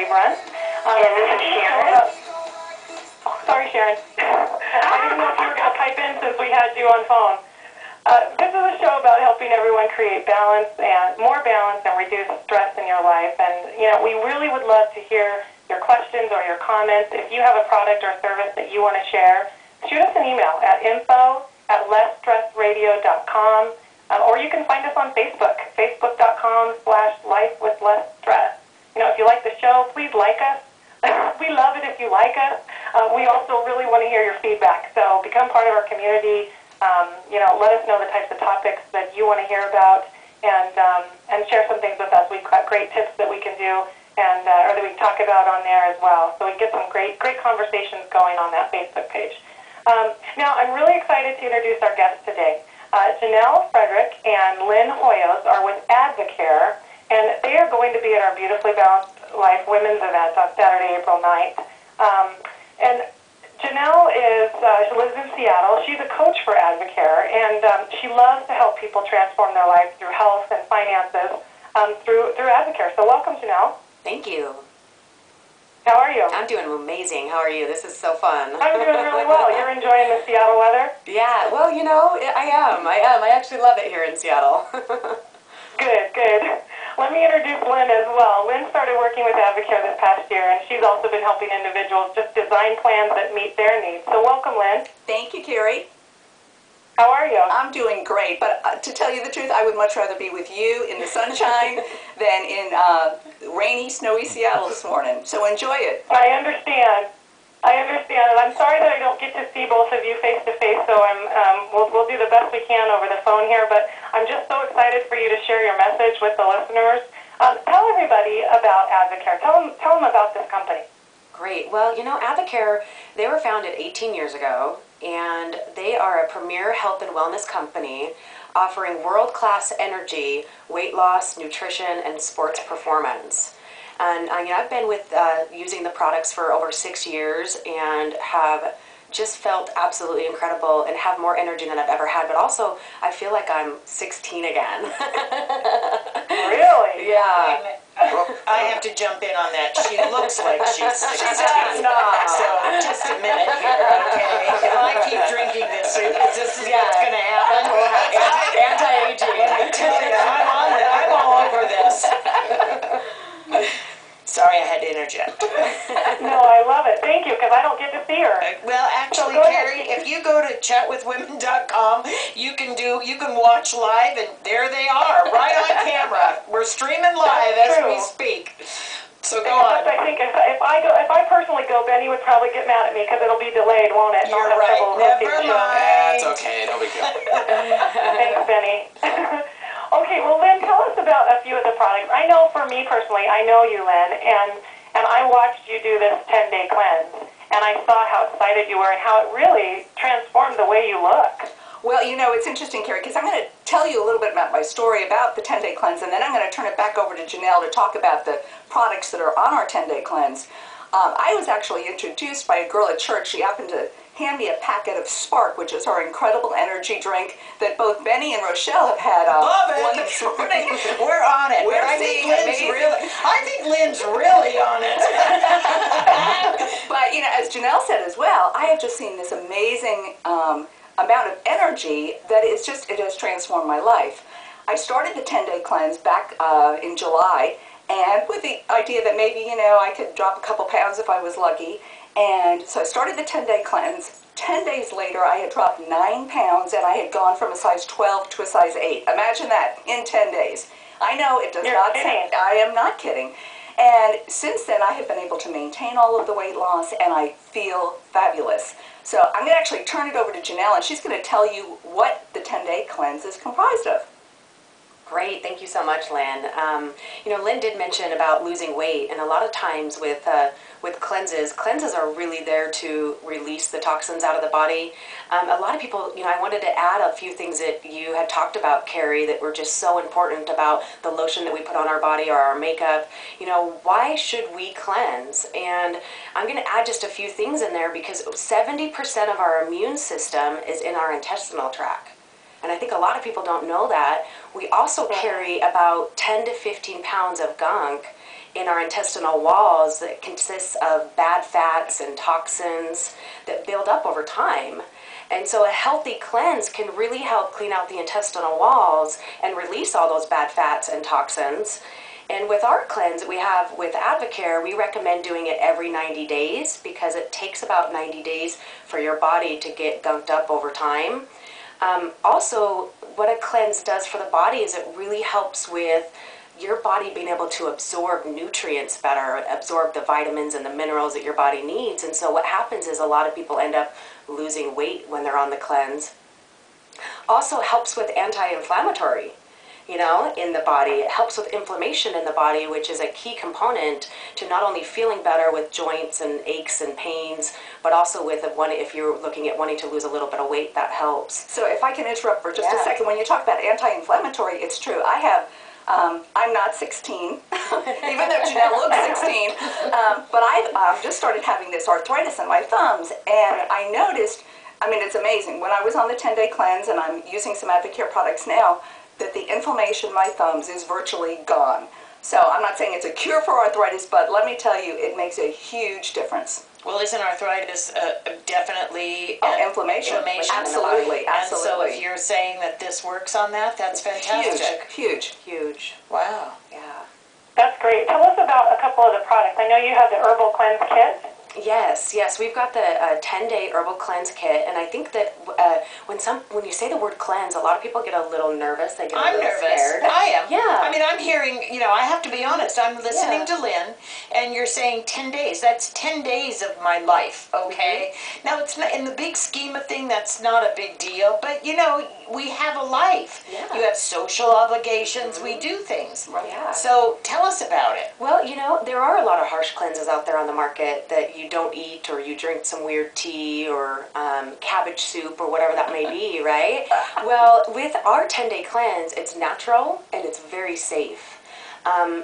Brent. And this is Sharon. Oh, sorry, Sharon. I didn't know if you were going to pipe in since we had you on phone. This is a show about helping everyone create balance and more balance and reduce stress in your life. And, we really would love to hear your questions or your comments. If you have a product or service that you want to share, shoot us an email at info@lessstressradio.com, or you can find us on Facebook, facebook.com/lifewithlessstress. If you like the show, please like us. We love it if you like us. We also really want to hear your feedback. So become part of our community. Let us know the types of topics that you want to hear about, and share some things with us. We've got great tips that we can do, or that we can talk about on there as well. So we get some great conversations going on that Facebook page. Now, I'm really excited to introduce our guests today. Janelle Frederick and Lynn Hoyos are with AdvoCare, and they are going to be at our Beautifully Balanced Life Women's event on Saturday, April 9th. And Janelle she lives in Seattle. She's a coach for AdvoCare, and she loves to help people transform their life through health and finances through AdvoCare. So welcome, Janelle. Thank you. How are you? I'm doing amazing. How are you? This is so fun. I'm doing really well. You're enjoying the Seattle weather? Yeah, well, I am. I actually love it here in Seattle. Good. Let me introduce Lynn as well. Lynn started working with AdvoCare this past year, and she's also been helping individuals just design plans that meet their needs. So welcome, Lynn. Thank you, Carrie. How are you? I'm doing great, but to tell you the truth, I would much rather be with you in the sunshine than in rainy, snowy Seattle this morning. So enjoy it. I understand, and I'm sorry that I don't get to see both of you face to face. So we'll do the best we can over the phone here. But I'm just so excited for you to share your message with the listeners. Tell everybody about AdvoCare. Tell them about this company. Great. Well, AdvoCare, they were founded 18 years ago, and they are a premier health and wellness company offering world-class energy, weight loss, nutrition, and sports performance. And I've been using the products for over 6 years and have just felt absolutely incredible and have more energy than I've ever had. But also, I feel like I'm 16 again. Really? Yeah. I have to jump in on that. She looks like she's 16. She's not. So just a minute here, okay? If I keep drinking this what's going to happen? Anti-aging. Let me tell you, I'm all over this. Sorry, I had to interject. No, I love it. Thank you, because I don't get to see her. Well, actually, Carrie, if you go to chatwithwomen.com, you can watch live, and there they are, right on camera. We're streaming live as we speak. So go on. I think if I personally go, Benny would probably get mad at me because it'll be delayed, won't it? You're right. Never mind. That's okay. No big deal. Thanks, Benny. Okay, well, Lynn, tell us about a few of the products. I know for me personally, I know you, Lynn, and I watched you do this 10-day cleanse, and I saw how excited you were and how it really transformed the way you look. Well, it's interesting, Carrie, because I'm going to tell you a little bit about my story about the 10-day cleanse, and then I'm going to turn it back over to Janelle to talk about the products that are on our 10-day cleanse. I was actually introduced by a girl at church. She happened to hand me a packet of Spark, which is our incredible energy drink that both Benny and Rochelle have had Love it. this morning. We're on it. I think Lynn's really on it. But, as Janelle said as well, I have just seen this amazing amount of energy that it has transformed my life. I started the 10-day cleanse back in July, and with the idea that maybe, I could drop a couple pounds if I was lucky. And so I started the 10-day cleanse. 10 days later, I had dropped 9 pounds, and I had gone from a size 12 to a size 8. Imagine that, in 10 days. I know it does not sound, I am not kidding. And since then, I have been able to maintain all of the weight loss, and I feel fabulous. So I'm going to actually turn it over to Janelle, and she's going to tell you what the 10-day cleanse is comprised of. Great, thank you so much, Lynn. Lynn did mention about losing weight, and a lot of times with cleanses are really there to release the toxins out of the body. A lot of people, I wanted to add a few things that you had talked about, Carrie, that were just so important about the lotion that we put on our body or our makeup. Why should we cleanse? And I'm going to add just a few things in there because 70% of our immune system is in our intestinal tract. And I think a lot of people don't know that. We also carry about 10 to 15 pounds of gunk in our intestinal walls that consists of bad fats and toxins that build up over time. And so a healthy cleanse can really help clean out the intestinal walls and release all those bad fats and toxins. And with our cleanse we have with AdvoCare, we recommend doing it every 90 days because it takes about 90 days for your body to get gunked up over time. Also, what a cleanse does for the body is it really helps with your body being able to absorb nutrients better, absorb the vitamins and the minerals that your body needs. And so what happens is a lot of people end up losing weight when they're on the cleanse. Also helps with anti-inflammatory, in the body. It helps with inflammation in the body, which is a key component to not only feeling better with joints and aches and pains, but also with if you're looking at wanting to lose a little bit of weight, that helps. So if I can interrupt for just a second, when you talk about anti-inflammatory, it's true. I'm not 16, even though Janelle looks 16, but I've just started having this arthritis in my thumbs, and I noticed, it's amazing, when I was on the 10-day cleanse, and I'm using some AdvoCare products now, that the inflammation in my thumbs is virtually gone. So I'm not saying it's a cure for arthritis, but let me tell you, it makes a huge difference. Well, isn't arthritis definitely inflammation? Absolutely. Absolutely. And so if you're saying that this works on that, that's fantastic. Huge. Wow. Yeah. That's great. Tell us about a couple of the products. I know you have the Herbal Cleanse Kit. Yes, we've got the 10-day herbal cleanse kit, and I think that when you say the word cleanse, a lot of people get a little nervous. They get a little scared. I am. Yeah. I'm hearing, I have to be honest, I'm listening to Lynn, and you're saying 10 days. That's 10 days of my life, okay? Mm-hmm. Now, it's not, in the big scheme of things, that's not a big deal, but, we have a life. Yeah. You have social obligations. We do things. Right. Yeah. So tell us about it. Well, there are a lot of harsh cleanses out there on the market that you don't eat, or you drink some weird tea or cabbage soup or whatever that may be, right? Well, with our 10-day cleanse, it's natural and it's very safe.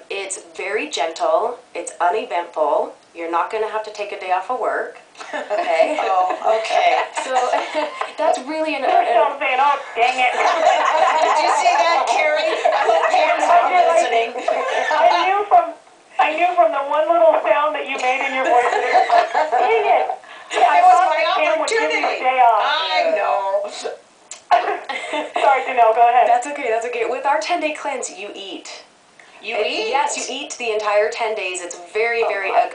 It's very gentle, it's uneventful. You're not going to have to take a day off of work. Okay. Oh, okay. So that's really an. Don't say it. Oh, dang it. Did you see that, Carrie? I hope Pam's not listening. I knew from the one little sound that you made in your voice. Dang it. It was my Pam would give you a opportunity. day off. I know. Sorry, Janelle, go ahead. That's okay. With our 10-day cleanse, you eat. You eat? Yes, you eat the entire 10 days. It's very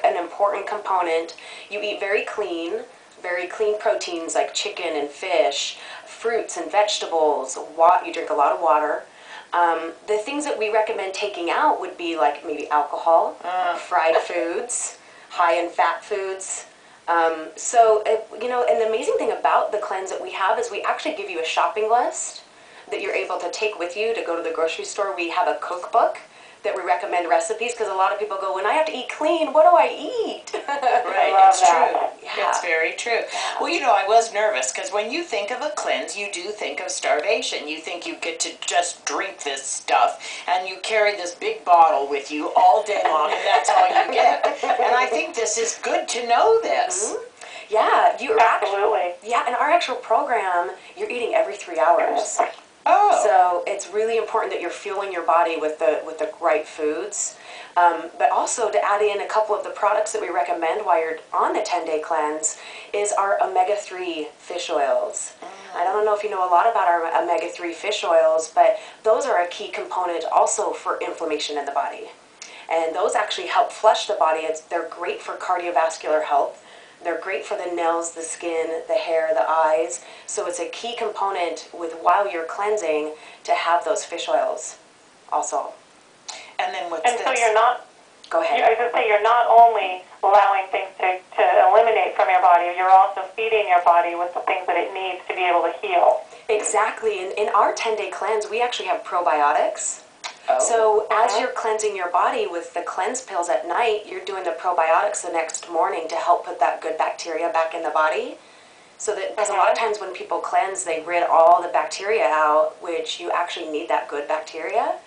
an important component. You eat very clean proteins like chicken and fish, fruits and vegetables. You drink a lot of water. The things that we recommend taking out would be like maybe alcohol, fried foods, high in fat foods. And the amazing thing about the cleanse that we have is we actually give you a shopping list that you're able to take with you to go to the grocery store. We have a cookbook that we recommend recipes, because a lot of people go, when I have to eat clean, what do I eat? Right, it's true. Yeah. It's very true. Yeah. Well, I was nervous, because when you think of a cleanse, you do think of starvation. You think you get to just drink this stuff, and you carry this big bottle with you all day long, and that's all you get. And I think this is good to know this. Mm-hmm. Yeah, absolutely. In our actual program, you're eating every 3 hours. Oh. So it's really important that you're fueling your body with the right foods. But also to add in a couple of the products that we recommend while you're on the 10-day cleanse is our omega-3 fish oils. I don't know if you know a lot about our omega-3 fish oils, but those are a key component also for inflammation in the body. And those actually help flush the body. They're great for cardiovascular health. They're great for the nails, the skin, the hair, the eyes. So it's a key component while you're cleansing to have those fish oils also. And then what's this? So you're not... Go ahead. I was going to say, you're not only allowing things to eliminate from your body, you're also feeding your body with the things that it needs to be able to heal. Exactly. In our 10-day cleanse, we actually have probiotics. Oh. So as you're cleansing your body with the cleanse pills at night, you're doing the probiotics the next morning to help put that good bacteria back in the body. So that, because a lot of times when people cleanse, they rid all the bacteria out, which you actually need that good bacteria.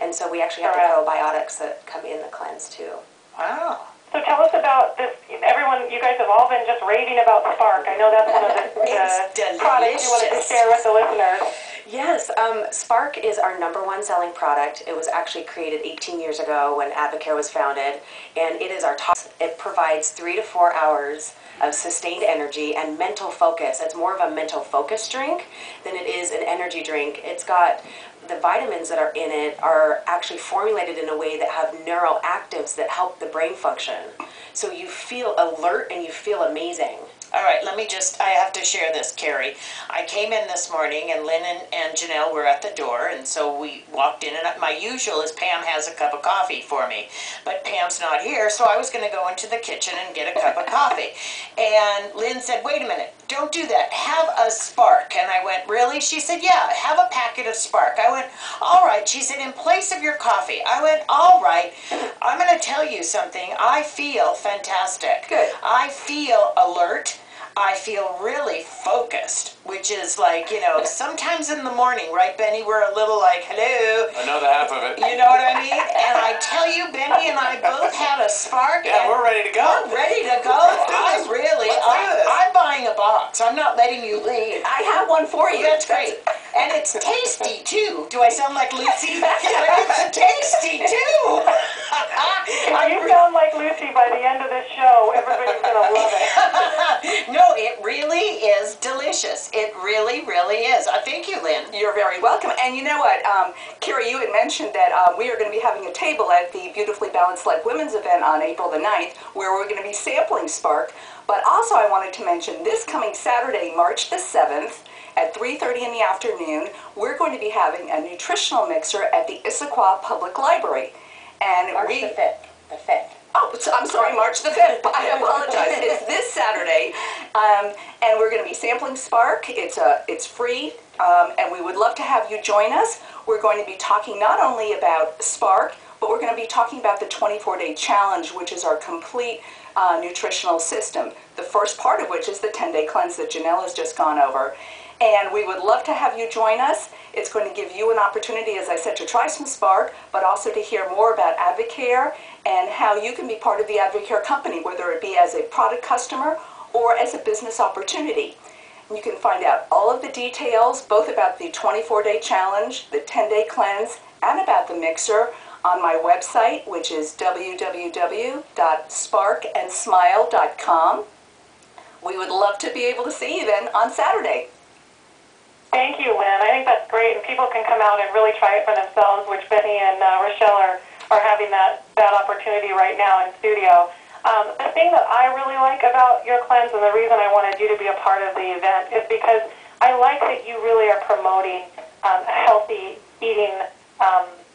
And so we actually have the probiotics that come in the cleanse too. Wow. So tell us about this. Everyone, you guys have all been just raving about Spark. I know that's one of the products you wanted to share with the listeners. Yes, Spark is our #1 selling product. It was actually created 18 years ago when AdvoCare was founded, and it is our top. It provides 3 to 4 hours of sustained energy and mental focus. It's more of a mental focus drink than it is an energy drink. It's got the vitamins that are in it are actually formulated in a way that have neuroactives that help the brain function. So you feel alert and you feel amazing. All right, I have to share this, Carrie. I came in this morning and Lynn and Janelle were at the door, and so we walked in, and my usual is Pam has a cup of coffee for me, but Pam's not here, so I was going to go into the kitchen and get a cup of coffee. And Lynn said, wait a minute, don't do that, have a Spark. And I went, really? She said, yeah, have a packet of Spark. I went, all right. She said, in place of your coffee. I went, all right. I'm going to tell you something. I feel fantastic. Good. I feel alert. I feel really focused, which is like, sometimes in the morning, right, Benny, we're a little like, hello. I know the half of it. You know what I mean? And I tell you, Benny and I both had a Spark. Yeah, we're ready to go. We're ready to go. I'm buying a box. I'm not letting you leave. I have one for you. That's great. And it's tasty, too. Do I sound like Lucy? It's tasty, too. If you sound like Lucy by the end of this show, everybody's going to love it. No, it really is delicious. It really, really is. Thank you, Lynn. You're very welcome. And you know what, Carrie, you had mentioned that we are going to be having a table at the Beautifully Balanced Life Women's event on April the 9th, where we're going to be sampling Spark. But also I wanted to mention this coming Saturday, March the 7th, at 3:30 in the afternoon, we're going to be having a nutritional mixer at the Issaquah Public Library. And March the 5th. The 5th. Oh, I'm sorry, March the 5th. I apologize. It's this Saturday. And we're going to be sampling Spark. It's free, and we would love to have you join us. We're going to be talking not only about Spark, but we're going to be talking about the 24-day challenge, which is our complete nutritional system. The first part of which is the 10-day cleanse that Janelle has just gone over. And we would love to have you join us. It's going to give you an opportunity, as I said, to try some Spark, but also to hear more about AdvoCare and how you can be part of the AdvoCare company, whether it be as a product customer or as a business opportunity. And you can find out all of the details, both about the 24-day challenge, the 10-day cleanse, and about the mixer on my website, which is www.sparkandsmile.com. We would love to be able to see you then on Saturday. Thank you, Lynn. I think that's great, and people can come out and really try it for themselves, which Benny and Rochelle are having that opportunity right now in studio. The thing that I really like about your cleanse, and the reason I wanted you to be a part of the event, is because I like that you really are promoting a healthy eating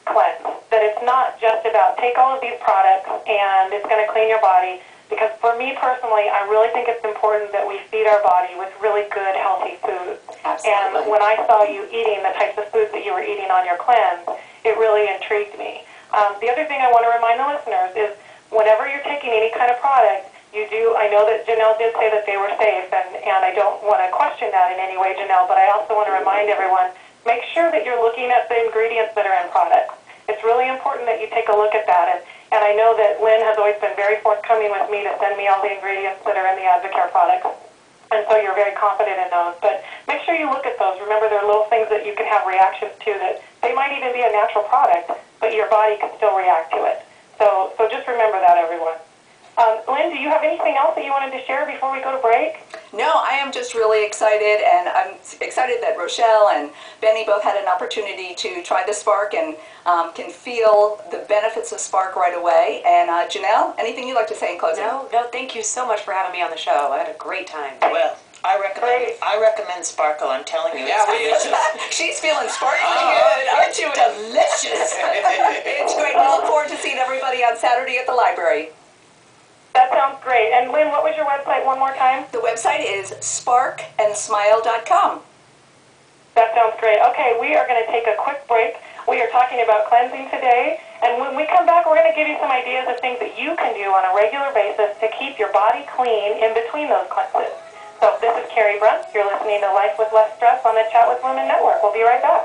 cleanse. That it's not just about take all of these products and it's going to clean your body. Because for me personally, I really think it's important that we feed our body with really good, healthy food. Absolutely. And when I saw you eating the types of foods that you were eating on your cleanse, it really intrigued me. The other thing I want to remind the listeners is whenever you're taking any kind of product, I know that Janelle did say that they were safe, and I don't want to question that in any way, Janelle, but I also want to remind everyone, make sure that you're looking at the ingredients that are in products. It's really important that you take a look at that. And I know that Lynn has always been very forthcoming with me to send me all the ingredients that are in the AdvoCare products. And so you're very confident in those. But make sure you look at those. Remember, there are little things that you can have reactions to that they might even be a natural product, but your body can still react to it. So just remember that, everyone. Lynn, do you have anything else that you wanted to share before we go to break? No, I am just really excited, and I'm excited that Rochelle and Benny both had an opportunity to try the Spark and can feel the benefits of Spark right away. And Janelle, anything you'd like to say in closing? No, thank you so much for having me on the show. I had a great time. Well, I recommend Sparkle. I'm telling you, it's delicious. She's feeling sparkling good, aren't you? Delicious. It's great. We look forward to seeing everybody on Saturday at the library. That sounds great. And Lynn, what was your website one more time? The website is sparkandsmile.com. That sounds great. Okay, we are going to take a quick break. We are talking about cleansing today. And when we come back, we're going to give you some ideas of things that you can do on a regular basis to keep your body clean in between those cleanses. So this is Carrie Brunt. You're listening to Life with Less Stress on the Chat with Women Network. We'll be right back.